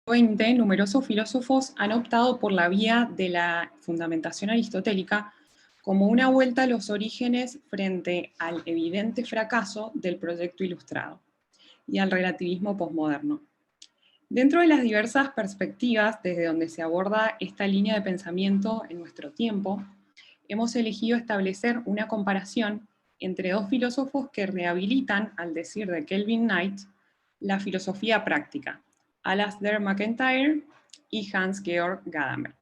XX, numerosos filósofos han optado por la vía de la fundamentación aristotélica como una vuelta a los orígenes frente al evidente fracaso del proyecto ilustrado y al relativismo posmoderno. Dentro de las diversas perspectivas desde donde se aborda esta línea de pensamiento en nuestro tiempo, hemos elegido establecer una comparación entre dos filósofos que rehabilitan, al decir de Kelvin Knight, la filosofía práctica, Alasdair MacIntyre y Hans-Georg Gadamer.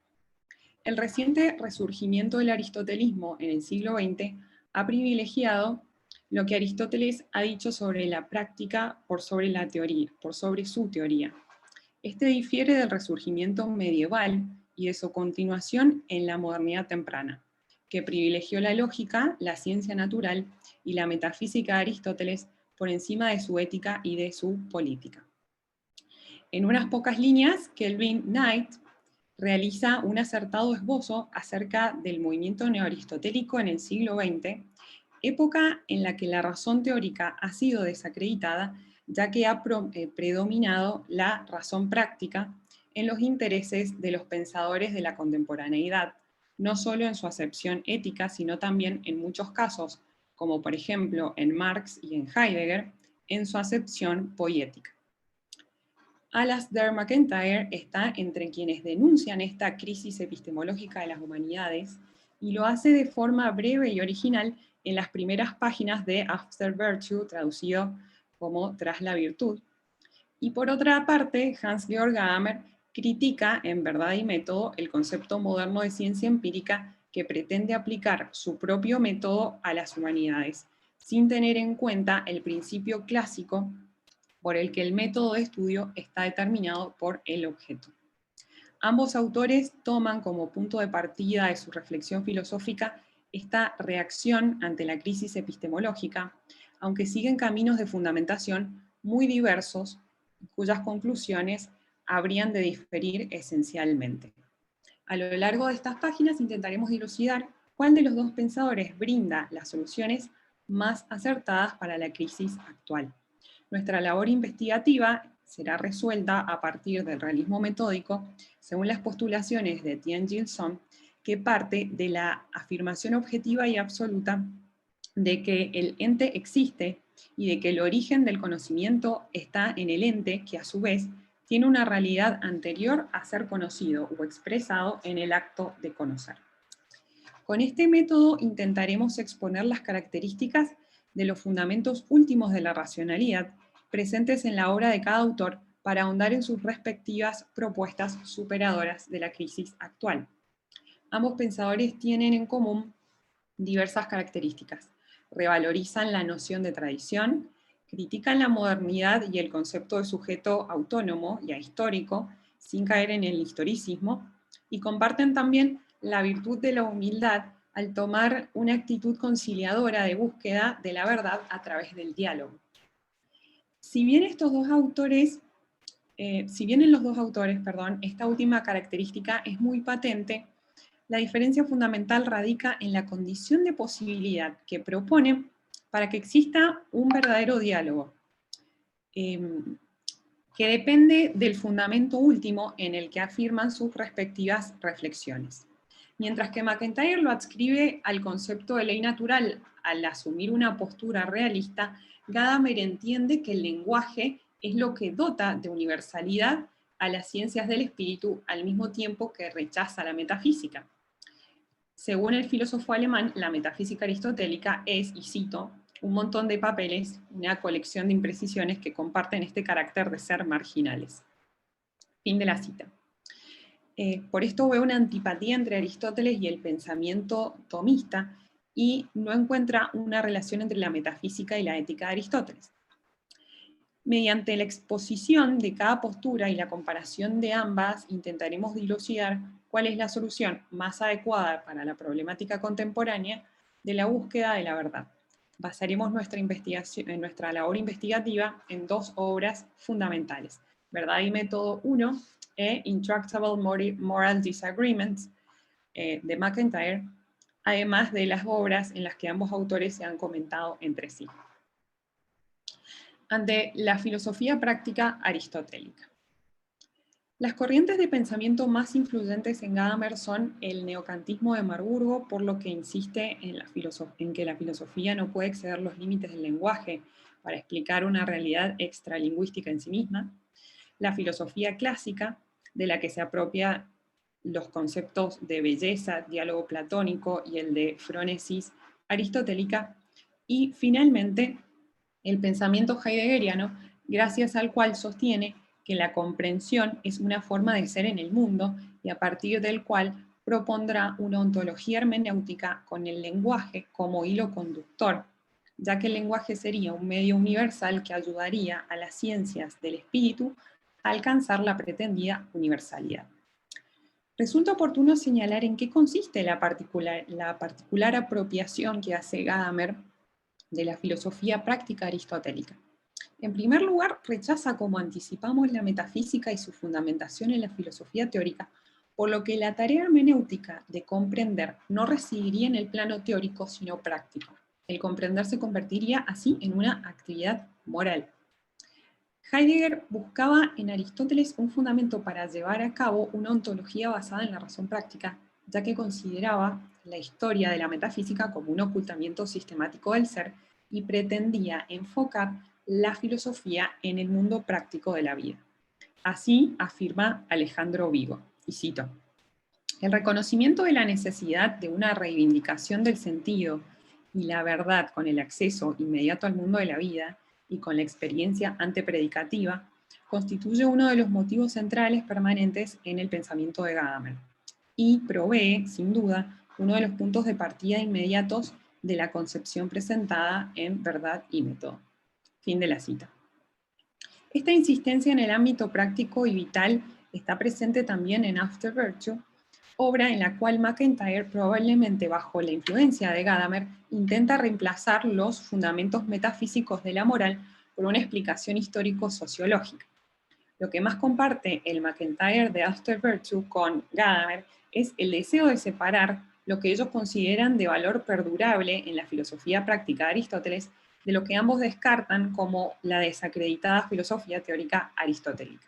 El reciente resurgimiento del aristotelismo en el siglo XX ha privilegiado lo que Aristóteles ha dicho sobre la práctica por sobre la teoría, por sobre su teoría. Este difiere del resurgimiento medieval y de su continuación en la modernidad temprana, que privilegió la lógica, la ciencia natural y la metafísica de Aristóteles por encima de su ética y de su política. En unas pocas líneas, Kelvin Knight realiza un acertado esbozo acerca del movimiento neoaristotélico en el siglo XX, época en la que la razón teórica ha sido desacreditada, ya que ha predominado la razón práctica en los intereses de los pensadores de la contemporaneidad, no solo en su acepción ética, sino también en muchos casos, como por ejemplo en Marx y en Heidegger, en su acepción poética. Alasdair MacIntyre está entre quienes denuncian esta crisis epistemológica de las humanidades y lo hace de forma breve y original en las primeras páginas de After Virtue, traducido como Tras la virtud. Y por otra parte, Hans-Georg Gadamer critica en Verdad y Método el concepto moderno de ciencia empírica que pretende aplicar su propio método a las humanidades, sin tener en cuenta el principio clásico por el que el método de estudio está determinado por el objeto. Ambos autores toman como punto de partida de su reflexión filosófica esta reacción ante la crisis epistemológica, aunque siguen caminos de fundamentación muy diversos, cuyas conclusiones habrían de diferir esencialmente. A lo largo de estas páginas intentaremos dilucidar cuál de los dos pensadores brinda las soluciones más acertadas para la crisis actual. Nuestra labor investigativa será resuelta a partir del realismo metódico, según las postulaciones de Etienne Gilson, que parte de la afirmación objetiva y absoluta de que el ente existe y de que el origen del conocimiento está en el ente, que a su vez tiene una realidad anterior a ser conocido o expresado en el acto de conocer. Con este método intentaremos exponer las características de los fundamentos últimos de la racionalidad presentes en la obra de cada autor para ahondar en sus respectivas propuestas superadoras de la crisis actual. Ambos pensadores tienen en común diversas características. Revalorizan la noción de tradición, critican la modernidad y el concepto de sujeto autónomo y ahistórico, sin caer en el historicismo, y comparten también la virtud de la humildad al tomar una actitud conciliadora de búsqueda de la verdad a través del diálogo. Si bien en los dos autores, esta última característica es muy patente, la diferencia fundamental radica en la condición de posibilidad que proponen para que exista un verdadero diálogo, que depende del fundamento último en el que afirman sus respectivas reflexiones. Mientras que MacIntyre lo adscribe al concepto de ley natural al asumir una postura realista, Gadamer entiende que el lenguaje es lo que dota de universalidad a las ciencias del espíritu al mismo tiempo que rechaza la metafísica. Según el filósofo alemán, la metafísica aristotélica es, y cito, un montón de papeles, una colección de imprecisiones que comparten este carácter de ser marginales. Fin de la cita. Por esto veo una antipatía entre Aristóteles y el pensamiento tomista y no encuentra una relación entre la metafísica y la ética de Aristóteles. Mediante la exposición de cada postura y la comparación de ambas, intentaremos dilucidar cuál es la solución más adecuada para la problemática contemporánea de la búsqueda de la verdad. Basaremos nuestra labor investigativa en dos obras fundamentales, Verdad y Método 1 e Intractable Moral Disagreements de MacIntyre, además de las obras en las que ambos autores se han comentado entre sí. Ante la filosofía práctica aristotélica. Las corrientes de pensamiento más influyentes en Gadamer son el neocantismo de Marburgo, por lo que insiste en que la filosofía no puede exceder los límites del lenguaje para explicar una realidad extralingüística en sí misma; la filosofía clásica, de la que se apropia los conceptos de belleza, diálogo platónico y el de frónesis aristotélica; y finalmente el pensamiento heideggeriano, gracias al cual sostiene que la comprensión es una forma de ser en el mundo y a partir del cual propondrá una ontología hermenéutica con el lenguaje como hilo conductor, ya que el lenguaje sería un medio universal que ayudaría a las ciencias del espíritu a alcanzar la pretendida universalidad. Resulta oportuno señalar en qué consiste la particular apropiación que hace Gadamer de la filosofía práctica aristotélica. En primer lugar, rechaza, como anticipamos, la metafísica y su fundamentación en la filosofía teórica, por lo que la tarea hermenéutica de comprender no residiría en el plano teórico, sino práctico. El comprender se convertiría así en una actividad moral. Heidegger buscaba en Aristóteles un fundamento para llevar a cabo una ontología basada en la razón práctica, ya que consideraba la historia de la metafísica como un ocultamiento sistemático del ser y pretendía enfocar la filosofía en el mundo práctico de la vida. Así afirma Alejandro Vigo, y cito: el reconocimiento de la necesidad de una reivindicación del sentido y la verdad con el acceso inmediato al mundo de la vida y con la experiencia antepredicativa constituye uno de los motivos centrales permanentes en el pensamiento de Gadamer y provee, sin duda, uno de los puntos de partida inmediatos de la concepción presentada en Verdad y Método. Fin de la cita. Esta insistencia en el ámbito práctico y vital está presente también en After Virtue, obra en la cual MacIntyre, probablemente bajo la influencia de Gadamer, intenta reemplazar los fundamentos metafísicos de la moral por una explicación histórico-sociológica. Lo que más comparte el MacIntyre de After Virtue con Gadamer es el deseo de separar lo que ellos consideran de valor perdurable en la filosofía práctica de Aristóteles de lo que ambos descartan como la desacreditada filosofía teórica aristotélica.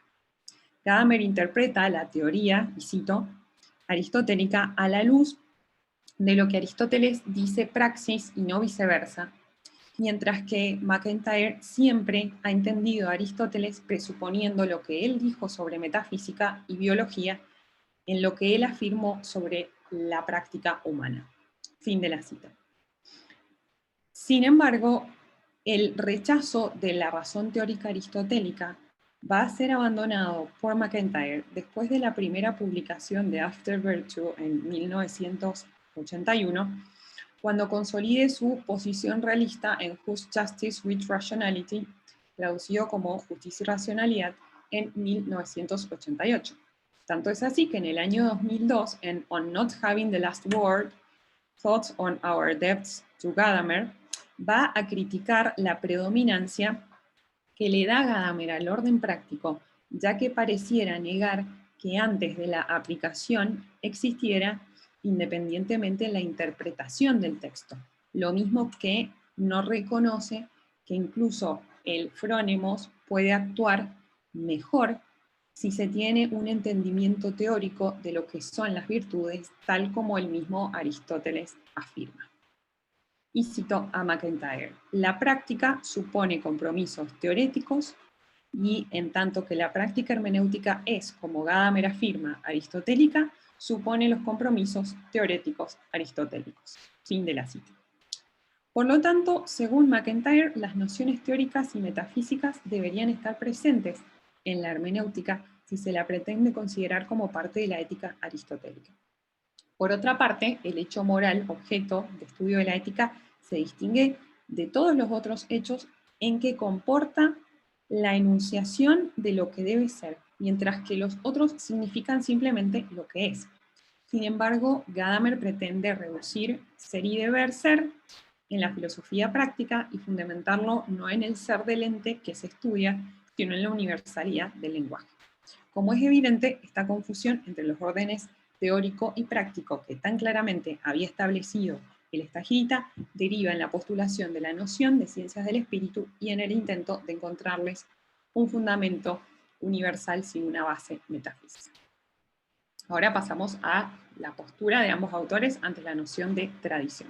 Gadamer interpreta la teoría, y cito, aristotélica a la luz de lo que Aristóteles dice praxis y no viceversa, mientras que MacIntyre siempre ha entendido a Aristóteles presuponiendo lo que él dijo sobre metafísica y biología en lo que él afirmó sobre la práctica humana. Fin de la cita. Sin embargo, el rechazo de la razón teórica aristotélica va a ser abandonado por MacIntyre después de la primera publicación de After Virtue en 1981, cuando consolide su posición realista en Just Justice with Rationality, traducido como Justicia y Racionalidad, en 1988. Tanto es así que en el año 2002, en On Not Having the Last Word, Thoughts on Our Debts to Gadamer, va a criticar la predominancia que le da Gadamer al orden práctico, ya que pareciera negar que antes de la aplicación existiera independientemente la interpretación del texto. Lo mismo que no reconoce que incluso el frónemos puede actuar mejor si se tiene un entendimiento teórico de lo que son las virtudes, tal como el mismo Aristóteles afirma. Y cito a MacIntyre: la práctica supone compromisos teoréticos y en tanto que la práctica hermenéutica es, como Gadamer afirma, aristotélica, supone los compromisos teoréticos aristotélicos. Fin de la cita. Por lo tanto, según MacIntyre, las nociones teóricas y metafísicas deberían estar presentes en la hermenéutica si se la pretende considerar como parte de la ética aristotélica. Por otra parte, el hecho moral, objeto de estudio de la ética, se distingue de todos los otros hechos en que comporta la enunciación de lo que debe ser, mientras que los otros significan simplemente lo que es. Sin embargo, Gadamer pretende reducir ser y deber ser en la filosofía práctica y fundamentarlo no en el ser del ente que se estudia, sino en la universalidad del lenguaje. Como es evidente, esta confusión entre los órdenes teórico y práctico que tan claramente había establecido el Estagirita deriva en la postulación de la noción de ciencias del espíritu y en el intento de encontrarles un fundamento universal sin una base metafísica. Ahora pasamos a la postura de ambos autores ante la noción de tradición.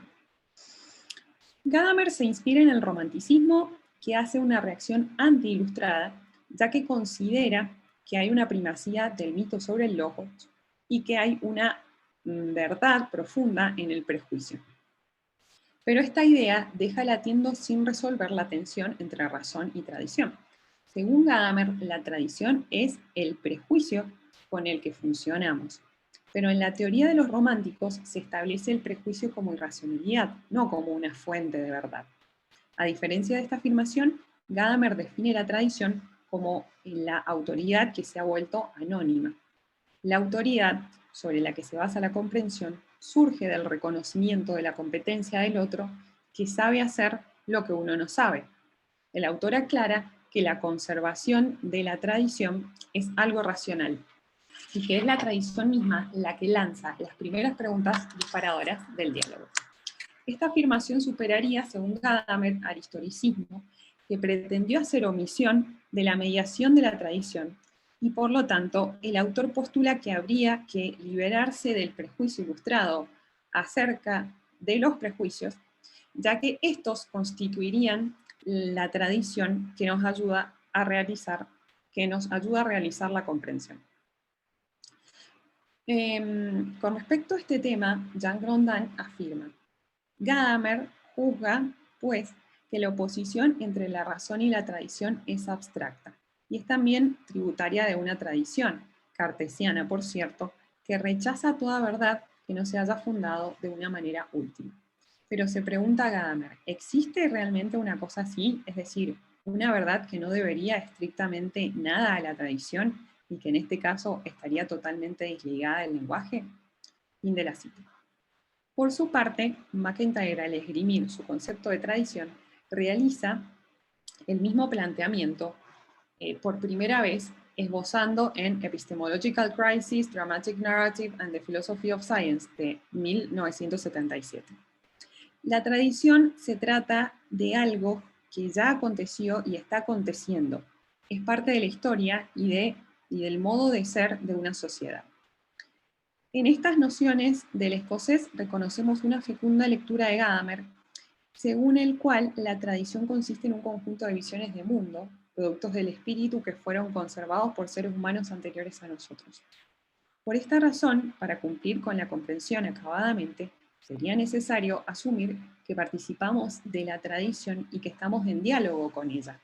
Gadamer se inspira en el romanticismo, que hace una reacción anti-ilustrada, ya que considera que hay una primacía del mito sobre el logos y que hay una verdad profunda en el prejuicio. Pero esta idea deja latiendo sin resolver la tensión entre razón y tradición. Según Gadamer, la tradición es el prejuicio con el que funcionamos. Pero en la teoría de los románticos se establece el prejuicio como irracionalidad, no como una fuente de verdad. A diferencia de esta afirmación, Gadamer define la tradición como la autoridad que se ha vuelto anónima. La autoridad sobre la que se basa la comprensión surge del reconocimiento de la competencia del otro que sabe hacer lo que uno no sabe. El autor aclara que la conservación de la tradición es algo racional y que es la tradición misma la que lanza las primeras preguntas disparadoras del diálogo. Esta afirmación superaría, según Gadamer, al historicismo, que pretendió hacer omisión de la mediación de la tradición, y por lo tanto el autor postula que habría que liberarse del prejuicio ilustrado acerca de los prejuicios, ya que estos constituirían la tradición que nos ayuda a realizar la comprensión. Con respecto a este tema, Jean Grondin afirma: Gadamer juzga, pues, que la oposición entre la razón y la tradición es abstracta, y es también tributaria de una tradición, cartesiana, por cierto, que rechaza toda verdad que no se haya fundado de una manera última. Pero se pregunta Gadamer, ¿existe realmente una cosa así? Es decir, una verdad que no debería estrictamente nada a la tradición y que en este caso estaría totalmente desligada del lenguaje. Fin de la cita. Por su parte, MacIntyre, al esgrimir su concepto de tradición, realiza el mismo planteamiento por primera vez esbozando en Epistemological Crisis, Dramatic Narrative and the Philosophy of Science de 1977. La tradición se trata de algo que ya aconteció y está aconteciendo. Es parte de la historia y del modo de ser de una sociedad. En estas nociones del escocés reconocemos una fecunda lectura de Gadamer, según el cual la tradición consiste en un conjunto de visiones de mundo, productos del espíritu que fueron conservados por seres humanos anteriores a nosotros. Por esta razón, para cumplir con la comprensión acabadamente, sería necesario asumir que participamos de la tradición y que estamos en diálogo con ella.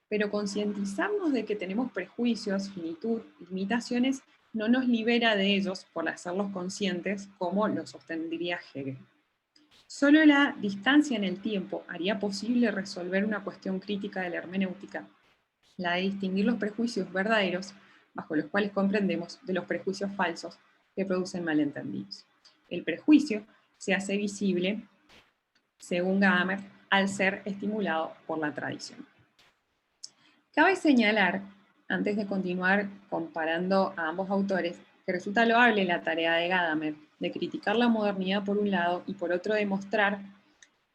Pero concientizarnos de que tenemos prejuicios, finitud, limitaciones, no nos libera de ellos por hacerlos conscientes, como lo sostendría Hegel. Solo la distancia en el tiempo haría posible resolver una cuestión crítica de la hermenéutica, la de distinguir los prejuicios verdaderos, bajo los cuales comprendemos, de los prejuicios falsos que producen malentendidos. El prejuicio se hace visible, según Gadamer, al ser estimulado por la tradición. Cabe señalar, antes de continuar comparando a ambos autores, que resulta loable la tarea de Gadamer de criticar la modernidad por un lado y por otro demostrar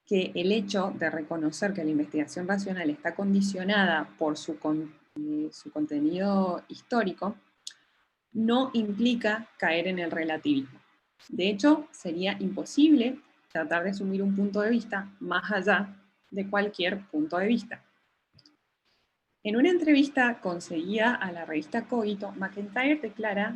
que el hecho de reconocer que la investigación racional está condicionada por su contenido histórico no implica caer en el relativismo. De hecho, sería imposible tratar de asumir un punto de vista más allá de cualquier punto de vista. En una entrevista concedida a la revista Cogito, MacIntyre declara: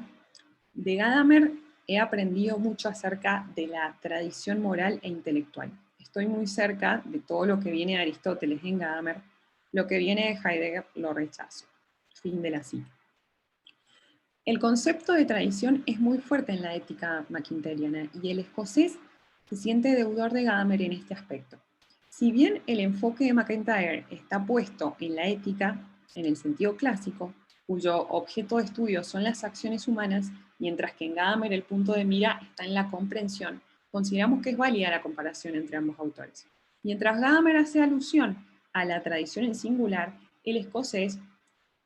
de Gadamer he aprendido mucho acerca de la tradición moral e intelectual. Estoy muy cerca de todo lo que viene de Aristóteles en Gadamer, lo que viene de Heidegger lo rechazo. Fin de la cita. El concepto de tradición es muy fuerte en la ética macintyriana y el escocés se siente deudor de Gadamer en este aspecto. Si bien el enfoque de MacIntyre está puesto en la ética, en el sentido clásico, cuyo objeto de estudio son las acciones humanas, mientras que en Gadamer el punto de mira está en la comprensión, consideramos que es válida la comparación entre ambos autores. Mientras Gadamer hace alusión a la tradición en singular, el escocés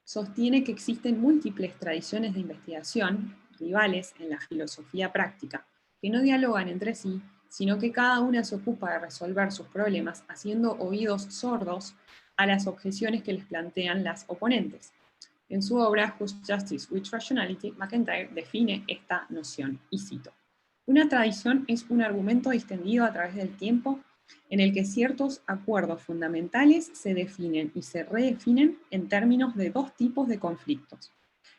sostiene que existen múltiples tradiciones de investigación, rivales en la filosofía práctica, que no dialogan entre sí, sino que cada una se ocupa de resolver sus problemas haciendo oídos sordos a las objeciones que les plantean las oponentes. En su obra Just Justice with Rationality, MacIntyre define esta noción, y cito: una tradición es un argumento extendido a través del tiempo en el que ciertos acuerdos fundamentales se definen y se redefinen en términos de dos tipos de conflictos: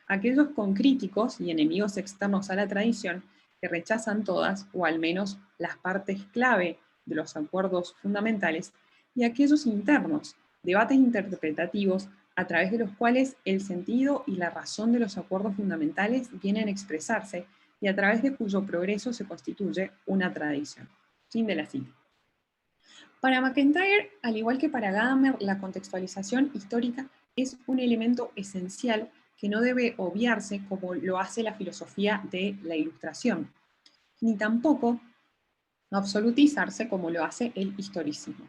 aquellos con críticos y enemigos externos a la tradición que rechazan todas o al menos las partes clave de los acuerdos fundamentales, y aquellos internos, debates interpretativos a través de los cuales el sentido y la razón de los acuerdos fundamentales vienen a expresarse y a través de cuyo progreso se constituye una tradición. Fin de la cita. Para MacIntyre, al igual que para Gadamer, la contextualización histórica es un elemento esencial que no debe obviarse como lo hace la filosofía de la Ilustración, ni tampoco absolutizarse como lo hace el historicismo.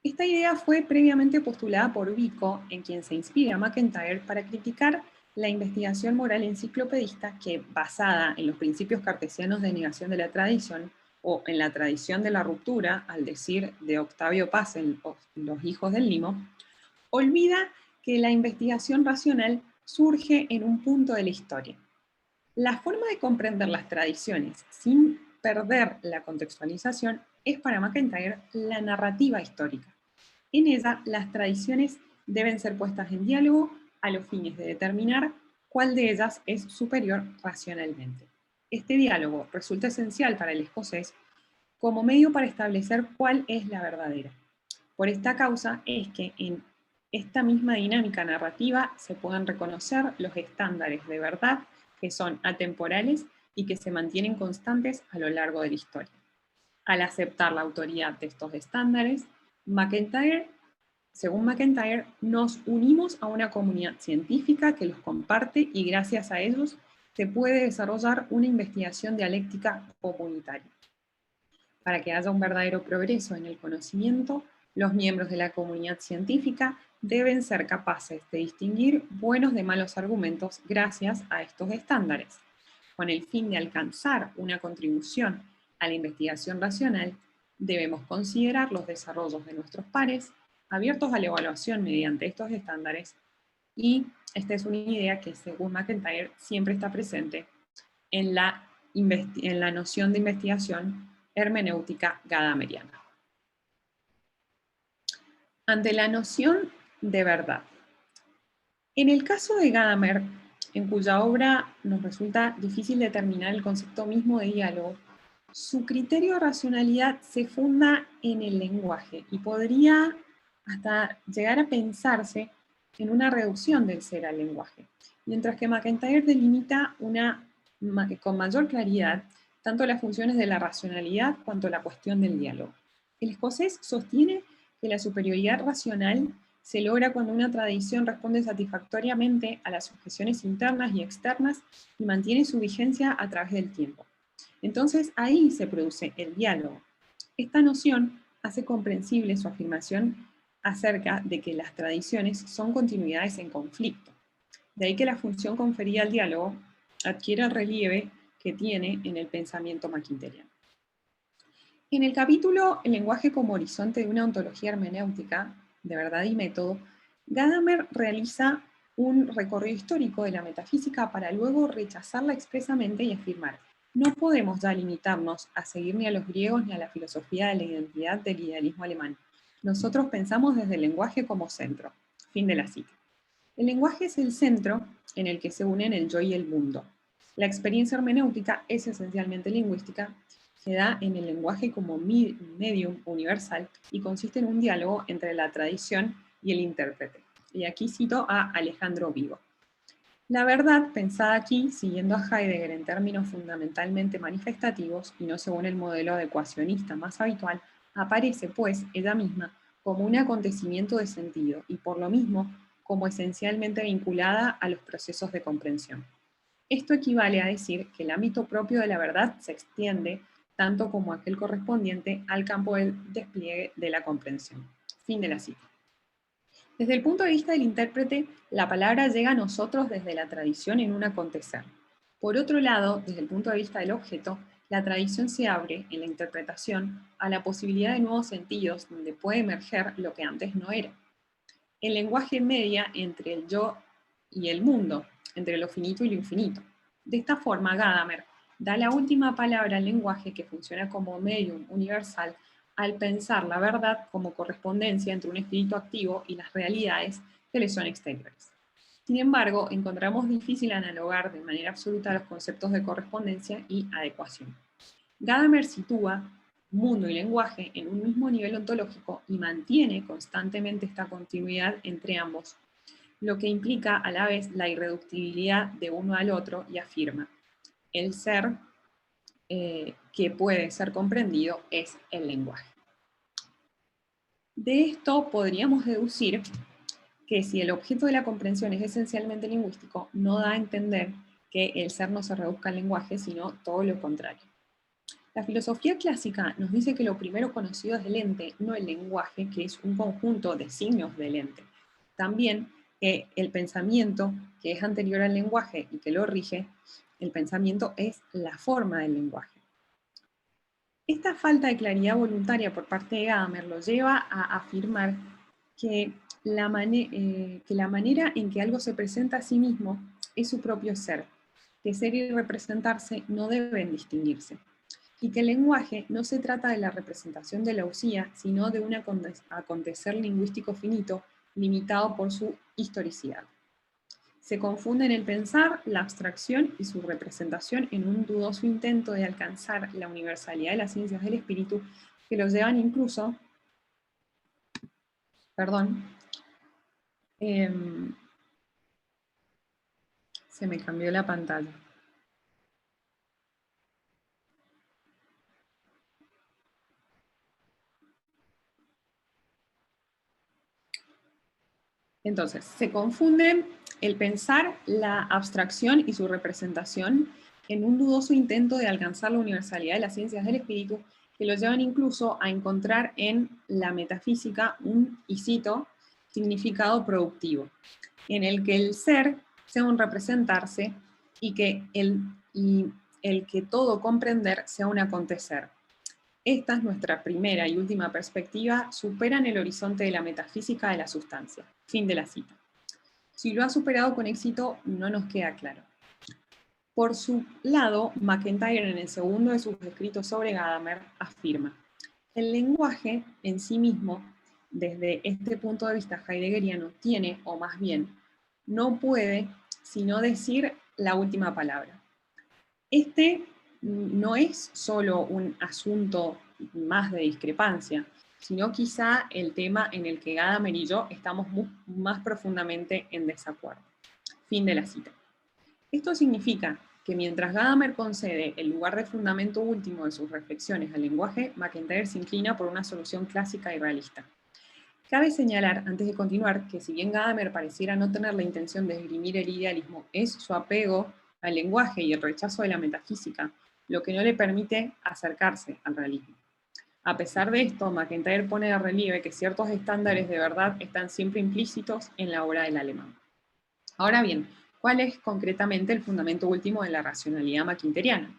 Esta idea fue previamente postulada por Vico, en quien se inspira MacIntyre para criticar la investigación moral enciclopedista que, basada en los principios cartesianos de negación de la tradición, o en la tradición de la ruptura, al decir de Octavio Paz en Los hijos del limo, olvida que la investigación racional surge en un punto de la historia. La forma de comprender las tradiciones sin perder la contextualización es para MacIntyre la narrativa histórica. En ella, las tradiciones deben ser puestas en diálogo a los fines de determinar cuál de ellas es superior racionalmente. Este diálogo resulta esencial para el escocés como medio para establecer cuál es la verdadera. Por esta causa es que en esta misma dinámica narrativa se pueden reconocer los estándares de verdad que son atemporales y que se mantienen constantes a lo largo de la historia. Al aceptar la autoridad de estos estándares, según MacIntyre, nos unimos a una comunidad científica que los comparte y gracias a ellos se puede desarrollar una investigación dialéctica comunitaria. Para que haya un verdadero progreso en el conocimiento, los miembros de la comunidad científica deben ser capaces de distinguir buenos de malos argumentos gracias a estos estándares. Con el fin de alcanzar una contribución a la investigación racional, debemos considerar los desarrollos de nuestros pares, abiertos a la evaluación mediante estos estándares, y esta es una idea que, según MacIntyre, siempre está presente en la noción de investigación hermenéutica gadameriana. Ante la noción de verdad. En el caso de Gadamer, en cuya obra nos resulta difícil determinar el concepto mismo de diálogo, su criterio de racionalidad se funda en el lenguaje y podría hasta llegar a pensarse en una reducción del ser al lenguaje, mientras que MacIntyre delimita con mayor claridad tanto las funciones de la racionalidad cuanto la cuestión del diálogo. El escocés sostiene que la superioridad racional se logra cuando una tradición responde satisfactoriamente a las objeciones internas y externas y mantiene su vigencia a través del tiempo. Entonces ahí se produce el diálogo. Esta noción hace comprensible su afirmación acerca de que las tradiciones son continuidades en conflicto. De ahí que la función conferida al diálogo adquiere el relieve que tiene en el pensamiento maquinteriano. En el capítulo El lenguaje como horizonte de una ontología hermenéutica, de verdad y método, Gadamer realiza un recorrido histórico de la metafísica para luego rechazarla expresamente y afirmar: no podemos ya limitarnos a seguir ni a los griegos ni a la filosofía de la identidad del idealismo alemán. Nosotros pensamos desde el lenguaje como centro. Fin de la cita. El lenguaje es el centro en el que se unen el yo y el mundo. La experiencia hermenéutica es esencialmente lingüística, se da en el lenguaje como medium universal y consiste en un diálogo entre la tradición y el intérprete. Y aquí cito a Alejandro Vigo. La verdad, pensada aquí, siguiendo a Heidegger en términos fundamentalmente manifestativos y no según el modelo adecuacionista más habitual, aparece, pues, ella misma como un acontecimiento de sentido y, por lo mismo, como esencialmente vinculada a los procesos de comprensión. Esto equivale a decir que el ámbito propio de la verdad se extiende, tanto como aquel correspondiente, al campo del despliegue de la comprensión. Fin de la cita. Desde el punto de vista del intérprete, la palabra llega a nosotros desde la tradición en un acontecer. Por otro lado, desde el punto de vista del objeto, la tradición se abre, en la interpretación, a la posibilidad de nuevos sentidos donde puede emerger lo que antes no era. El lenguaje media entre el yo y el mundo, entre lo finito y lo infinito. De esta forma, Gadamer da la última palabra al lenguaje que funciona como medium universal al pensar la verdad como correspondencia entre un espíritu activo y las realidades que le son exteriores. Sin embargo, encontramos difícil analogar de manera absoluta los conceptos de correspondencia y adecuación. Gadamer sitúa mundo y lenguaje en un mismo nivel ontológico y mantiene constantemente esta continuidad entre ambos, lo que implica a la vez la irreductibilidad de uno al otro y afirma: el ser que puede ser comprendido es el lenguaje. De esto podríamos deducir que si el objeto de la comprensión es esencialmente lingüístico, no da a entender que el ser no se reduzca al lenguaje, sino todo lo contrario. La filosofía clásica nos dice que lo primero conocido es el ente, no el lenguaje, que es un conjunto de signos del ente. También que el pensamiento, que es anterior al lenguaje y que lo rige, el pensamiento es la forma del lenguaje. Esta falta de claridad voluntaria por parte de Gadamer lo lleva a afirmar que la manera en que algo se presenta a sí mismo es su propio ser, que ser y representarse no deben distinguirse, y que el lenguaje no se trata de la representación de la usía, sino de un acontecer lingüístico finito, limitado por su historicidad. Se confunden el pensar, la abstracción y su representación en un dudoso intento de alcanzar la universalidad de las ciencias del espíritu, que los llevan incluso, se me cambió la pantalla. Entonces, se confunden el pensar, la abstracción y su representación en un dudoso intento de alcanzar la universalidad de las ciencias del espíritu, que los llevan incluso a encontrar en la metafísica un, y cito, significado productivo, en el que el ser sea un representarse y que el que todo comprender sea un acontecer. Esta es nuestra primera y última perspectiva, superan el horizonte de la metafísica de la sustancia. Fin de la cita. Si lo ha superado con éxito, no nos queda claro. Por su lado, MacIntyre, en el segundo de sus escritos sobre Gadamer, afirma: el lenguaje en sí mismo, desde este punto de vista heideggeriano, tiene, o más bien, no puede, sino decir la última palabra. Este no es solo un asunto más de discrepancia, sino quizá el tema en el que Gadamer y yo estamos más profundamente en desacuerdo. Fin de la cita. Esto significa que mientras Gadamer concede el lugar de fundamento último de sus reflexiones al lenguaje, MacIntyre se inclina por una solución clásica y realista. Cabe señalar, antes de continuar, que si bien Gadamer pareciera no tener la intención de esgrimir el idealismo, es su apego al lenguaje y el rechazo de la metafísica lo que no le permite acercarse al realismo. A pesar de esto, MacIntyre pone de relieve que ciertos estándares de verdad están siempre implícitos en la obra del alemán. Ahora bien, ¿cuál es concretamente el fundamento último de la racionalidad macinteriana?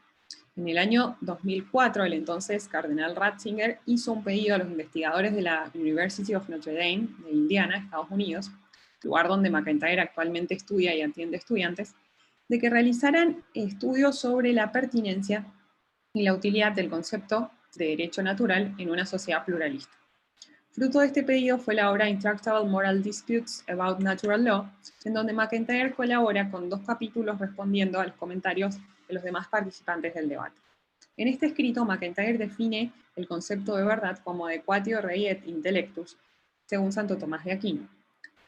En el año 2004, el entonces cardenal Ratzinger hizo un pedido a los investigadores de la University of Notre Dame de Indiana, Estados Unidos, lugar donde MacIntyre actualmente estudia y atiende estudiantes, de que realizaran estudios sobre la pertinencia y la utilidad del concepto de derecho natural en una sociedad pluralista. Fruto de este pedido fue la obra Intractable Moral Disputes About Natural Law, en donde MacIntyre colabora con 2 capítulos respondiendo a los comentarios de los demás participantes del debate. En este escrito, MacIntyre define el concepto de verdad como adequatio rei et intellectus, según Santo Tomás de Aquino.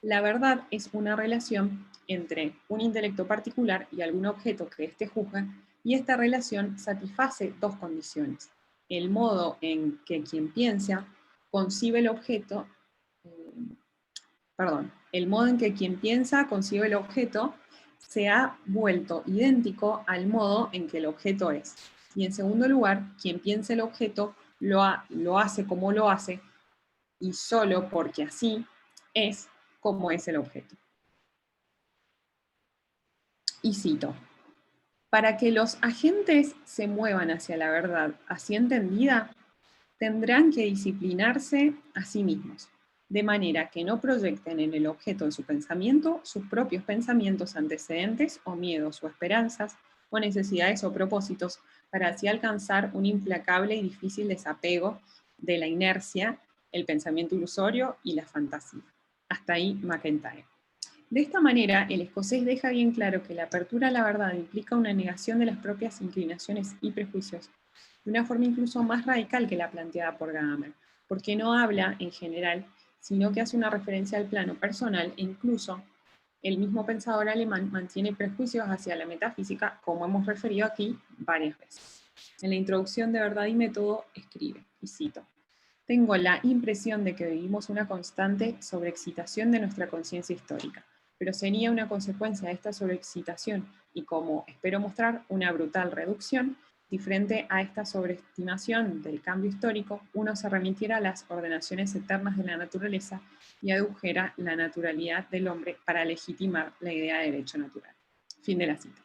La verdad es una relación entre un intelecto particular y algún objeto que éste juzga, y esta relación satisface 2 condiciones: el modo en que quien piensa concibe el objeto, el modo en que quien piensa concibe el objeto se ha vuelto idéntico al modo en que el objeto es. Y en segundo lugar, quien piensa el objeto lo hace como lo hace, y solo porque así es como es el objeto. Y cito: para que los agentes se muevan hacia la verdad así entendida, tendrán que disciplinarse a sí mismos, de manera que no proyecten en el objeto de su pensamiento sus propios pensamientos antecedentes o miedos o esperanzas o necesidades o propósitos, para así alcanzar un implacable y difícil desapego de la inercia, el pensamiento ilusorio y la fantasía. Hasta ahí MacIntyre. De esta manera, el escocés deja bien claro que la apertura a la verdad implica una negación de las propias inclinaciones y prejuicios, de una forma incluso más radical que la planteada por Gadamer, porque no habla en general, sino que hace una referencia al plano personal e incluso el mismo pensador alemán mantiene prejuicios hacia la metafísica, como hemos referido aquí varias veces. En la introducción de Verdad y Método escribe, y cito: tengo la impresión de que vivimos una constante sobreexcitación de nuestra conciencia histórica, pero sería una consecuencia de esta sobreexcitación y, como espero mostrar, una brutal reducción. Diferente a esta sobreestimación del cambio histórico, uno se remitiera a las ordenaciones eternas de la naturaleza y adujera la naturalidad del hombre para legitimar la idea de derecho natural. Fin de la cita.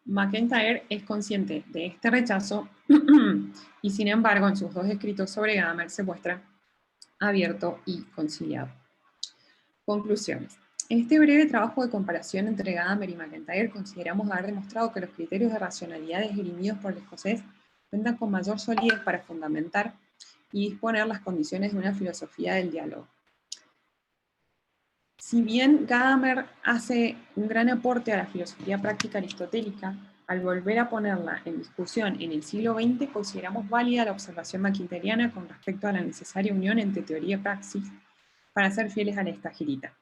MacIntyre es consciente de este rechazo y, sin embargo, en sus dos escritos sobre Gadamer se muestra abierto y conciliado. Conclusiones. En este breve trabajo de comparación entre Gadamer y MacIntyre consideramos haber demostrado que los criterios de racionalidad esgrimidos por el escocés cuentan con mayor solidez para fundamentar y disponer las condiciones de una filosofía del diálogo. Si bien Gadamer hace un gran aporte a la filosofía práctica aristotélica, al volver a ponerla en discusión en el siglo XX, consideramos válida la observación maquinteriana con respecto a la necesaria unión entre teoría y praxis para ser fieles a la estagirita.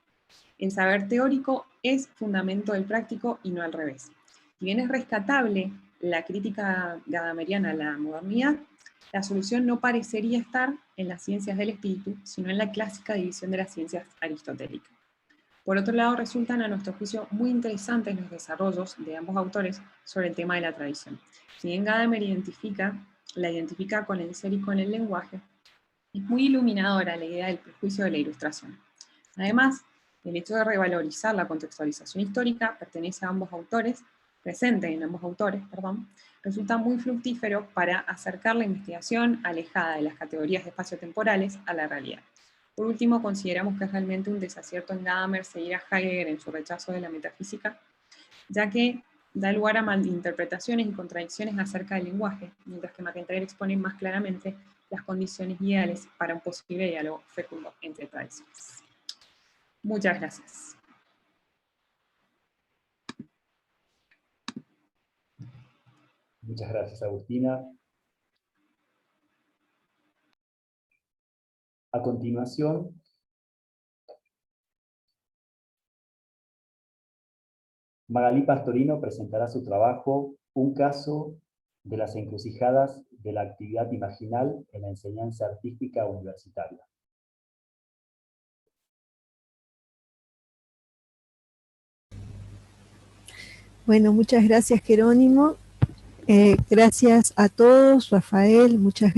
El saber teórico es fundamento del práctico y no al revés. Si bien es rescatable la crítica gadameriana a la modernidad, la solución no parecería estar en las ciencias del espíritu, sino en la clásica división de las ciencias aristotélicas. Por otro lado, resultan a nuestro juicio muy interesantes los desarrollos de ambos autores sobre el tema de la tradición. Si bien Gadamer la identifica con el ser y con el lenguaje, es muy iluminadora la idea del prejuicio de la ilustración. Además, el hecho de revalorizar la contextualización histórica presente en ambos autores, resulta muy fructífero para acercar la investigación alejada de las categorías de espacio-temporales a la realidad. Por último, consideramos que es realmente un desacierto en Gadamer seguir a Heidegger en su rechazo de la metafísica, ya que da lugar a malinterpretaciones y contradicciones acerca del lenguaje, mientras que MacIntyre expone más claramente las condiciones ideales para un posible diálogo fecundo entre tradiciones. Muchas gracias. Muchas gracias, Agustina. A continuación, Magalí Pastorino presentará su trabajo Un caso de las encrucijadas de la actividad imaginal en la enseñanza artística universitaria. Bueno, muchas gracias, Jerónimo. Gracias a todos, Rafael, muchas gracias.